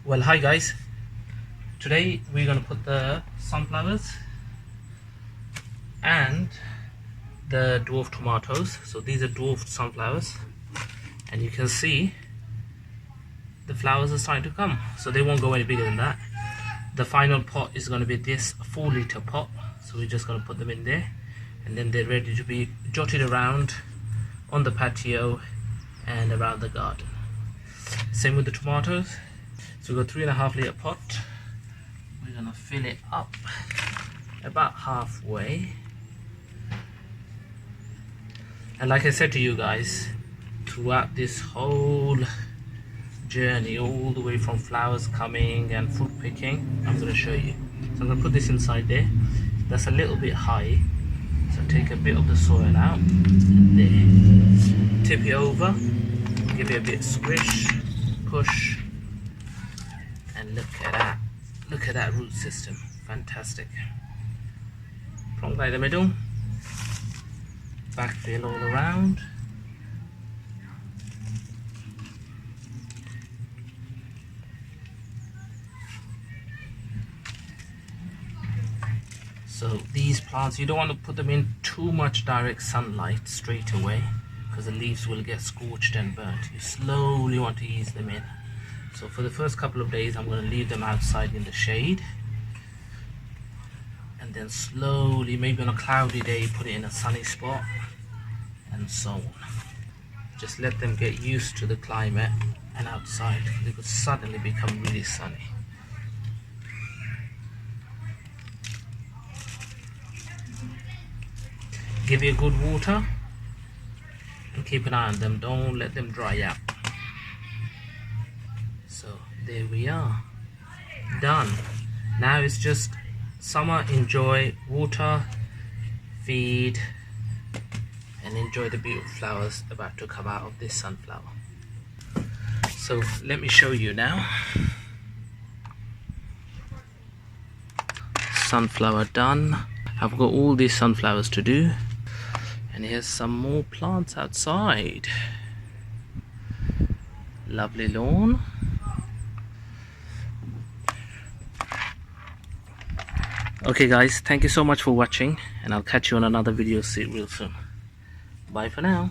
Well, hi guys. Today we're going to put the sunflowers and the dwarf tomatoes. So these are dwarf sunflowers, and you can see the flowers are starting to come, so they won't go any bigger than that. The final pot is going to be this 4-liter pot, so we're just going to put them in there, and then they're ready to be jotted around on the patio and around the garden. Same with the tomatoes. So we've got 3.5-liter pot. We're going to fill it up about halfway. And like I said to you guys, throughout this whole journey, all the way from flowers coming and fruit picking, I'm going to show you. So I'm going to put this inside there. That's a little bit high, so take a bit of the soil out and there. Tip it over, give it a bit squish, push, and look at that root system. Fantastic. Prong by the middle, backfill all around. So these plants, you don't want to put them in too much direct sunlight straight away, because the leaves will get scorched and burnt. You slowly want to ease them in. So for the first couple of days, I'm going to leave them outside in the shade, and then slowly, maybe on a cloudy day, put it in a sunny spot, and so on. Just let them get used to the climate and outside. They could suddenly become really sunny. Give it a good water and keep an eye on them. Don't let them dry out. So there we are, done. Now it's just summer. Enjoy, water, feed, and enjoy the beautiful flowers about to come out of this sunflower. So let me show you now. Sunflower done. I've got all these sunflowers to do, and here's some more plants outside. Lovely lawn. Okay guys, thank you so much for watching, and I'll catch you on another video real soon. Bye for now.